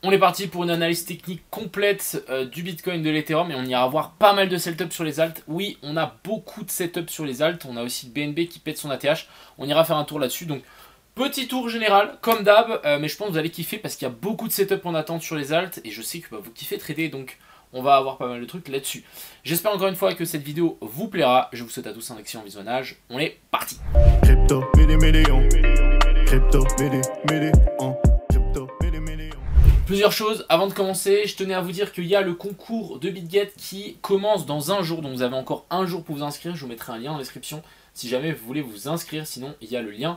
On est parti pour une analyse technique complète du Bitcoin, de l'Ethereum et on ira voir pas mal de setups sur les alts. Oui, on a beaucoup de setups sur les alts, on a aussi le BNB qui pète son ATH, on ira faire un tour là-dessus. Donc petit tour général, comme d'hab, mais je pense que vous allez kiffer parce qu'il y a beaucoup de setups en attente sur les alts et je sais que vous kiffez trader, donc on va avoir pas mal de trucs là-dessus. J'espère encore une fois que cette vidéo vous plaira, je vous souhaite à tous un excellent visionnage, on est parti. Crypto, Crypto, Plusieurs choses, avant de commencer, je tenais à vous dire qu'il y a le concours de BitGet qui commence dans un jour, donc vous avez encore un jour pour vous inscrire, je vous mettrai un lien en description si jamais vous voulez vous inscrire, sinon il y a le lien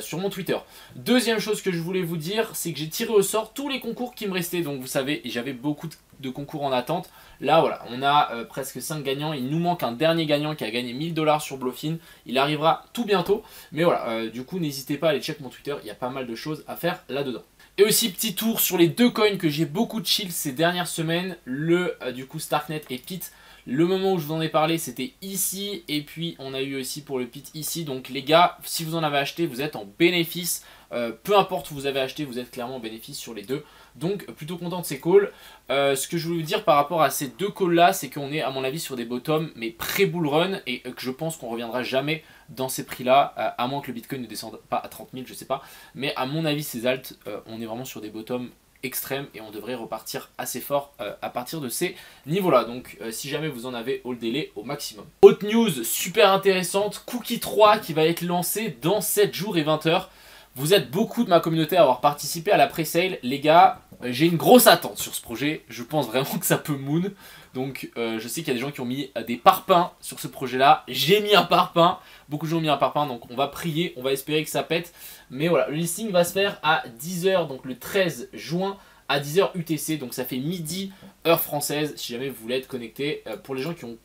sur mon Twitter. Deuxième chose que je voulais vous dire, c'est que j'ai tiré au sort tous les concours qui me restaient, donc vous savez, j'avais beaucoup de concours en attente. Là voilà, on a presque 5 gagnants, il nous manque un dernier gagnant qui a gagné 1000 $ sur Bluffin, il arrivera tout bientôt, mais voilà, du coup n'hésitez pas à aller check mon Twitter, il y a pas mal de choses à faire là-dedans. Et aussi petit tour sur les deux coins que j'ai beaucoup de chill ces dernières semaines, le du coup Starknet et Pit. Le moment où je vous en ai parlé c'était ici et puis on a eu aussi pour le Pit ici. Donc les gars, si vous en avez acheté, vous êtes en bénéfice. Peu importe où vous avez acheté, vous êtes clairement en bénéfice sur les deux. Donc plutôt content de ces calls. Ce que je voulais vous dire par rapport à ces deux calls là, c'est qu'on est à mon avis sur des bottoms mais pré-bull run et que je pense qu'on reviendra jamais dans ces prix là, à moins que le Bitcoin ne descende pas à 30 000, je sais pas. Mais à mon avis ces alts, on est vraiment sur des bottoms extrêmes et on devrait repartir assez fort à partir de ces niveaux là. Donc si jamais vous en avez, holdez-les au maximum. Autre news super intéressante, Cookie 3 qui va être lancé dans 7 jours et 20 heures. Vous êtes beaucoup de ma communauté à avoir participé à la pre-sale. Les gars, j'ai une grosse attente sur ce projet. Je pense vraiment que ça peut moon. Donc je sais qu'il y a des gens qui ont mis des parpaings sur ce projet-là. J'ai mis un parpaing. Beaucoup de gens ont mis un parpaing. Donc on va prier, on va espérer que ça pète. Mais voilà, le listing va se faire à 10 h, donc le 13 juin à 10 h UTC. Donc ça fait midi, heure française, si jamais vous voulez être connecté. Pour les gens qui ont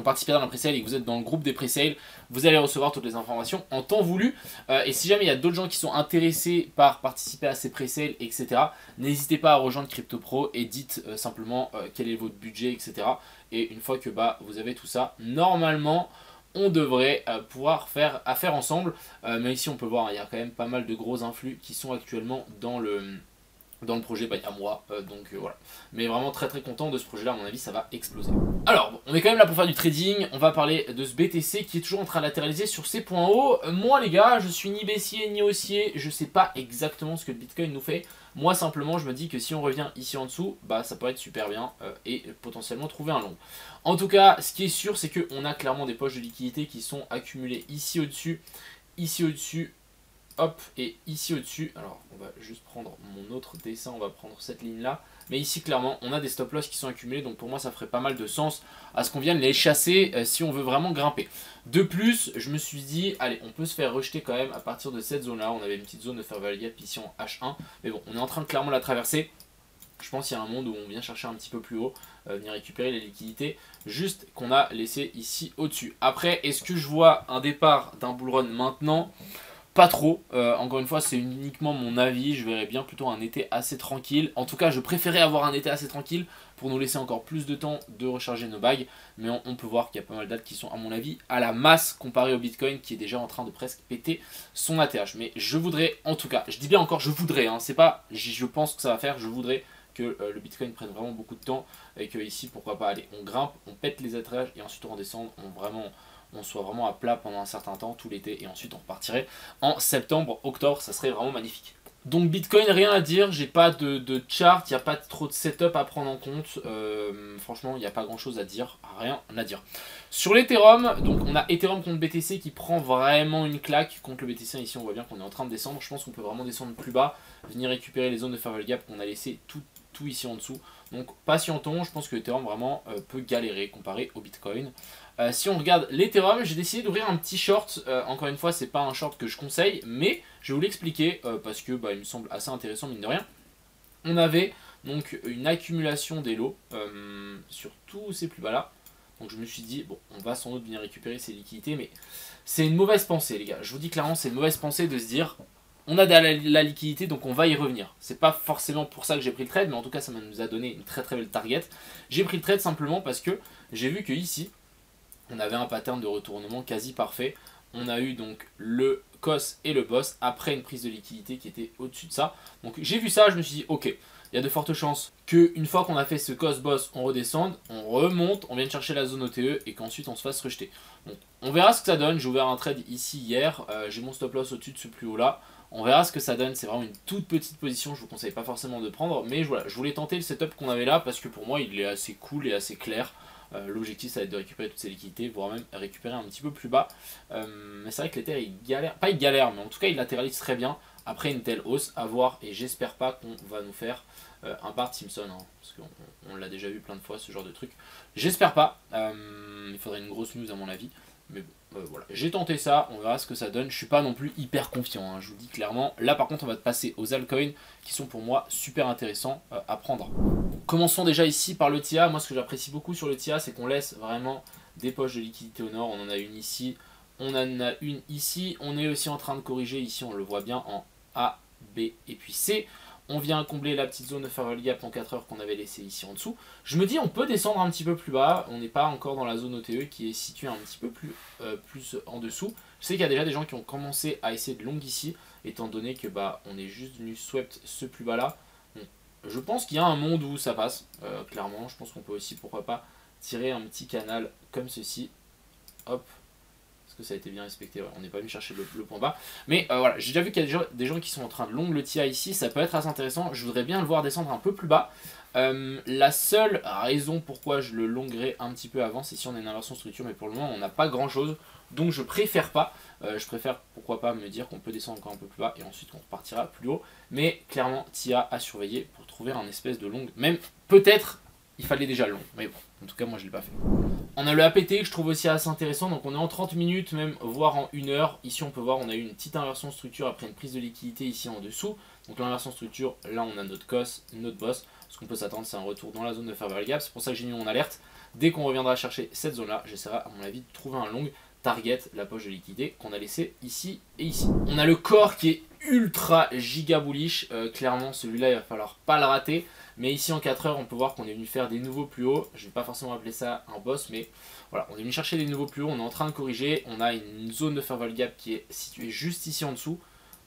participé dans la pre-sale et que vous êtes dans le groupe des pre-sales, vous allez recevoir toutes les informations en temps voulu. Et si jamais il y a d'autres gens qui sont intéressés par participer à ces pre-sales, etc., n'hésitez pas à rejoindre CryptoPro et dites simplement quel est votre budget, etc. Et une fois que vous avez tout ça, normalement, on devrait pouvoir faire affaire ensemble. Mais ici, on peut voir, il y a quand même pas mal de gros influx qui sont actuellement dans le projet, il y a moi, donc voilà. Mais vraiment très très content de ce projet là, à mon avis ça va exploser. Alors bon, on est quand même là pour faire du trading, on va parler de ce BTC qui est toujours en train de latéraliser sur ses points hauts. Moi les gars, je suis ni baissier ni haussier, je sais pas exactement ce que le Bitcoin nous fait. Moi simplement je me dis que si on revient ici en dessous, ça peut être super bien et potentiellement trouver un long. En tout cas, ce qui est sûr c'est qu'on a clairement des poches de liquidité qui sont accumulées ici au-dessus, hop, et ici au-dessus, alors on va juste prendre mon autre dessin, on va prendre cette ligne-là. Mais ici, clairement, on a des stop-loss qui sont accumulés, donc pour moi, ça ferait pas mal de sens à ce qu'on vienne les chasser si on veut vraiment grimper. De plus, je me suis dit, allez, on peut se faire rejeter quand même à partir de cette zone-là. On avait une petite zone de fair value gap ici en H1, mais bon, on est en train de clairement la traverser. Je pense qu'il y a un monde où on vient chercher un petit peu plus haut, venir récupérer les liquidités, juste qu'on a laissé ici au-dessus. Après, est-ce que je vois un départ d'un bull run maintenant ? Pas trop, encore une fois c'est uniquement mon avis, je verrais bien plutôt un été assez tranquille. En tout cas je préférais avoir un été assez tranquille pour nous laisser encore plus de temps de recharger nos bagues. Mais on peut voir qu'il y a pas mal d'alts qui sont à mon avis à la masse comparé au Bitcoin qui est déjà en train de presque péter son ATH. Mais je voudrais en tout cas, je dis bien encore je voudrais, hein, c'est pas je pense que ça va faire, je voudrais que le Bitcoin prenne vraiment beaucoup de temps et que ici pourquoi pas, allez on grimpe, on pète les ATH et ensuite on redescend, on soit vraiment à plat pendant un certain temps, tout l'été, et ensuite on repartirait en septembre, octobre, ça serait vraiment magnifique. Donc Bitcoin, rien à dire, j'ai pas de chart, il n'y a pas trop de setup à prendre en compte, franchement il n'y a pas grand chose à dire, rien à dire. Sur l'Ethereum, donc on a Ethereum contre BTC qui prend vraiment une claque contre le BTC, ici on voit bien qu'on est en train de descendre, je pense qu'on peut vraiment descendre plus bas, venir récupérer les zones de fair value gap qu'on a laissé tout ici en dessous. Donc patientons, je pense que l'Ethereum vraiment peut galérer comparé au Bitcoin. Si on regarde l'Ethereum, j'ai décidé d'ouvrir un petit short. Encore une fois, c'est pas un short que je conseille, mais je vais vous l'expliquer parce que il me semble assez intéressant mine de rien. On avait donc une accumulation des lots sur tous ces plus bas là. Donc je me suis dit, bon, on va sans doute venir récupérer ces liquidités, mais c'est une mauvaise pensée les gars. Je vous dis clairement, c'est une mauvaise pensée de se dire, on a de la liquidité donc on va y revenir. C'est pas forcément pour ça que j'ai pris le trade, mais en tout cas ça nous a donné une très très belle target. J'ai pris le trade simplement parce que j'ai vu que ici, on avait un pattern de retournement quasi parfait. On a eu donc le COS et le boss après une prise de liquidité qui était au-dessus de ça. Donc j'ai vu ça, je me suis dit ok, il y a de fortes chances qu'une fois qu'on a fait ce COS boss, on redescende, on remonte, on vienne chercher la zone OTE et qu'ensuite on se fasse rejeter. Donc on verra ce que ça donne. J'ai ouvert un trade ici hier, j'ai mon stop loss au-dessus de ce plus haut là. On verra ce que ça donne, c'est vraiment une toute petite position, je vous conseille pas forcément de prendre, mais voilà, je voulais tenter le setup qu'on avait là parce que pour moi il est assez cool et assez clair. L'objectif ça va être de récupérer toutes ces liquidités, voire même récupérer un petit peu plus bas. Mais c'est vrai que l'Ether il galère, pas il galère, mais en tout cas il latéralise très bien après une telle hausse, à voir, et j'espère pas qu'on va nous faire un Bart Simpson, hein, parce qu'on l'a déjà vu plein de fois ce genre de truc. J'espère pas, il faudrait une grosse news à mon avis. Mais bon, voilà, j'ai tenté ça, on verra ce que ça donne. Je suis pas non plus hyper confiant, hein, je vous dis clairement. Là par contre on va passer aux altcoins qui sont pour moi super intéressants à prendre. Commençons déjà ici par le TIA. Moi ce que j'apprécie beaucoup sur le TIA, c'est qu'on laisse vraiment des poches de liquidité au nord. On en a une ici, on en a une ici. On est aussi en train de corriger ici, on le voit bien en A, B et puis C. On vient combler la petite zone de fair value gap en 4 heures qu'on avait laissée ici en dessous. Je me dis on peut descendre un petit peu plus bas. On n'est pas encore dans la zone OTE qui est située un petit peu plus en dessous. Je sais qu'il y a déjà des gens qui ont commencé à essayer de long ici, étant donné que bah on est juste venu swept ce plus bas là. Donc, je pense qu'il y a un monde où ça passe, clairement. Je pense qu'on peut aussi, pourquoi pas, tirer un petit canal comme ceci. Hop. Que ça a été bien respecté, ouais, on n'est pas venu chercher le point bas, mais voilà, j'ai déjà vu qu'il y a des gens qui sont en train de long le TIA ici, ça peut être assez intéressant. Je voudrais bien le voir descendre un peu plus bas. La seule raison pourquoi je le longuerai un petit peu avant, c'est si on a une inversion structure, mais pour le moment on n'a pas grand chose, donc je préfère pas. Je préfère pourquoi pas me dire qu'on peut descendre encore un peu plus bas et ensuite qu'on repartira plus haut, mais clairement TIA à surveiller pour trouver un espèce de long, même peut-être il fallait déjà le long, mais bon, en tout cas moi je l'ai pas fait. On a le APT que je trouve aussi assez intéressant, donc on est en 30 minutes, même voire en 1 heure. Ici on peut voir on a eu une petite inversion de structure après une prise de liquidité ici en dessous. Donc l'inversion de structure, là on a notre COS, notre boss. Ce qu'on peut s'attendre c'est un retour dans la zone de fair value gap, c'est pour ça que j'ai mis mon alerte. Dès qu'on reviendra chercher cette zone là, j'essaierai à mon avis de trouver un long target, la poche de liquidité qu'on a laissé ici et ici. On a le corps qui est ultra giga bullish, clairement celui-là il va falloir pas le rater. Mais ici en 4 heures on peut voir qu'on est venu faire des nouveaux plus hauts. Je ne vais pas forcément appeler ça un boss, mais voilà, on est venu chercher des nouveaux plus hauts, on est en train de corriger. On a une zone de fair value gap qui est située juste ici en dessous.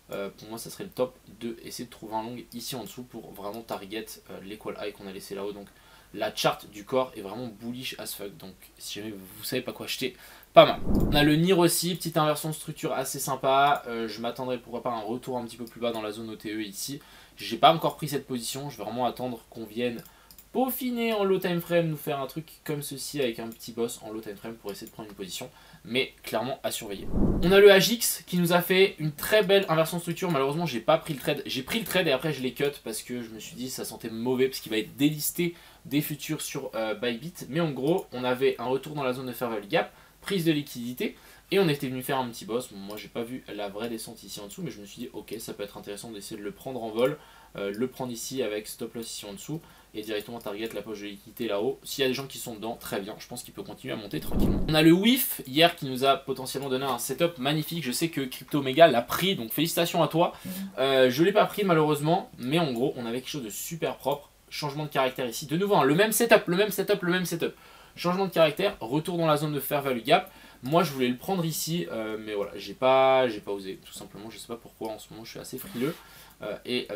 Pour moi ça serait le top de essayer de trouver un long ici en dessous pour vraiment target l'equal high qu'on a laissé là-haut. Donc la charte du corps est vraiment bullish as fuck, donc si jamais vous savez pas quoi acheter, pas mal. On a le NIR aussi, petite inversion de structure assez sympa. Je m'attendrais pourquoi pas à un retour un petit peu plus bas dans la zone OTE ici. J'ai pas encore pris cette position, je vais vraiment attendre qu'on vienne peaufiner en low time frame, nous faire un truc comme ceci avec un petit boss en low time frame pour essayer de prendre une position, mais clairement à surveiller. On a le AGX qui nous a fait une très belle inversion de structure. Malheureusement j'ai pas pris le trade, j'ai pris le trade et après je l'ai cut parce que je me suis dit ça sentait mauvais parce qu'il va être délisté des futurs sur Bybit. Mais en gros on avait un retour dans la zone de fair value gap, prise de liquidité, et on était venu faire un petit boss. Bon, moi j'ai pas vu la vraie descente ici en dessous, mais je me suis dit ok ça peut être intéressant d'essayer de le prendre en vol, le prendre ici avec stop loss ici en dessous et directement target la poche de liquidité là-haut. S'il y a des gens qui sont dedans, très bien, je pense qu'il peut continuer à monter tranquillement. On a le WIF hier qui nous a potentiellement donné un setup magnifique. Je sais que Crypto Omega l'a pris, donc félicitations à toi. Je l'ai pas pris malheureusement, mais en gros on avait quelque chose de super propre. Changement de caractère ici, de nouveau hein, le même setup. Changement de caractère, retour dans la zone de fair value gap. Moi je voulais le prendre ici, mais voilà, j'ai pas osé, tout simplement, je sais pas pourquoi en ce moment je suis assez frileux.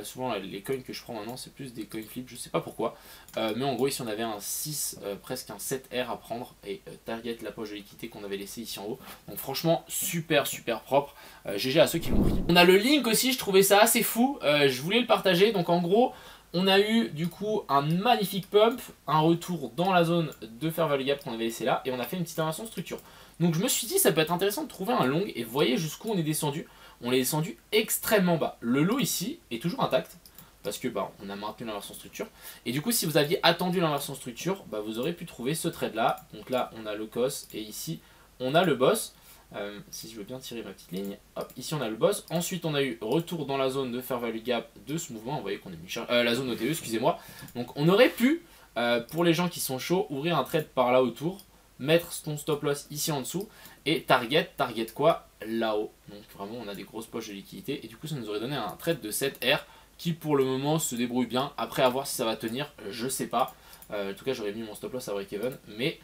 Souvent les coins que je prends maintenant c'est plus des coin flips, je sais pas pourquoi. Mais en gros ici on avait un 6, presque un 7R à prendre et target la poche de liquidité qu'on avait laissé ici en haut. Donc franchement super propre, GG à ceux qui l'ont pris. On a le link aussi, je trouvais ça assez fou, je voulais le partager. Donc en gros on a eu du coup un magnifique pump, un retour dans la zone de fair value gap qu'on avait laissé là et on a fait une petite inversion de structure. Donc je me suis dit ça peut être intéressant de trouver un long et vous voyez jusqu'où on est descendu. On est descendu extrêmement bas. Le low ici est toujours intact parce que bah, on a maintenu l'inversion structure. Et du coup si vous aviez attendu l'inversion structure, bah, vous aurez pu trouver ce trade là. Donc là on a le COS et ici on a le boss. Si je veux bien tirer ma petite ligne, hop, ici on a le boss. Ensuite on a eu retour dans la zone de fair value gap de ce mouvement. Vous voyez qu'on est venu chercher la zone OTE, excusez-moi. Donc on aurait pu, pour les gens qui sont chauds, ouvrir un trade par là autour, mettre son stop loss ici en dessous et target quoi là-haut. Donc vraiment on a des grosses poches de liquidité et du coup ça nous aurait donné un trade de 7R qui pour le moment se débrouille bien. Après à voir si ça va tenir, je sais pas. En tout cas j'aurais mis mon stop loss à break even, mais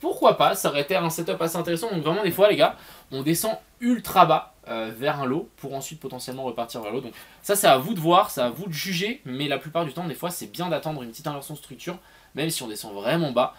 pourquoi pas, ça aurait été un setup assez intéressant. Donc vraiment des fois les gars, on descend ultra bas vers un lot pour ensuite potentiellement repartir vers l'eau. Donc ça c'est à vous de voir, c'est à vous de juger, mais la plupart du temps des fois c'est bien d'attendre une petite inversion de structure. Même si on descend vraiment bas,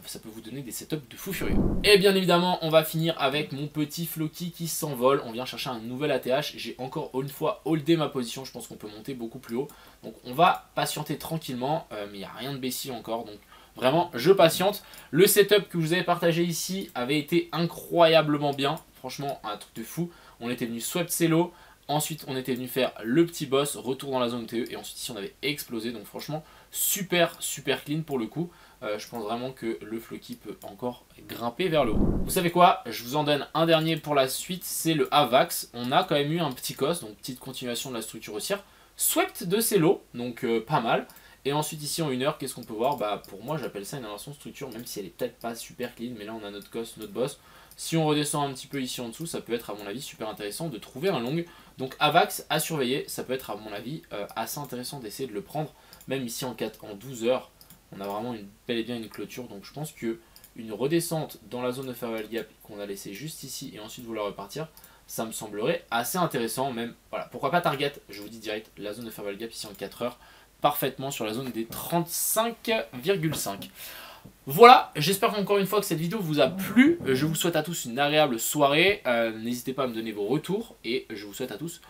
ça peut vous donner des setups de fou furieux. Et bien évidemment, on va finir avec mon petit Floki qui s'envole. On vient chercher un nouvel ATH. J'ai encore une fois holdé ma position. Je pense qu'on peut monter beaucoup plus haut. Donc on va patienter tranquillement, mais il n'y a rien de baissier encore. Donc vraiment, je patiente. Le setup que je vous avais partagé ici avait été incroyablement bien. Franchement, un truc de fou. On était venu swap cello. Ensuite, on était venu faire le petit boss, retour dans la zone TE. Et ensuite, ici, on avait explosé. Donc franchement, super clean pour le coup. Je pense vraiment que le Floki peut encore grimper vers le haut. Vous savez quoi? Je vous en donne un dernier pour la suite. C'est le Avax. On a quand même eu un petit cos, donc petite continuation de la structure haussière. Swept de cello, donc pas mal. Et ensuite ici en 1 heure, qu'est-ce qu'on peut voir? Bah pour moi j'appelle ça une inversion de structure, même si elle est peut-être pas super clean, mais là on a notre cos, notre boss. Si on redescend un petit peu ici en dessous, ça peut être à mon avis super intéressant de trouver un long. Donc Avax à surveiller, ça peut être à mon avis assez intéressant d'essayer de le prendre. Même ici en 12 heures, on a vraiment bel et bien une clôture. Donc je pense que une redescente dans la zone de fair value gap qu'on a laissé juste ici et ensuite vouloir repartir, ça me semblerait assez intéressant. Même, voilà, pourquoi pas target, je vous dis direct, la zone de fair value gap ici en 4 heures. Parfaitement sur la zone des 35,5. Voilà, j'espère encore une fois que cette vidéo vous a plu. Je vous souhaite à tous une agréable soirée. N'hésitez pas à me donner vos retours. Et je vous souhaite à tous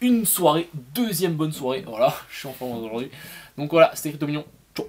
une soirée, deuxième bonne soirée. Voilà, je suis en forme aujourd'hui. Donc voilà, c'était Crypto Mignon. Ciao.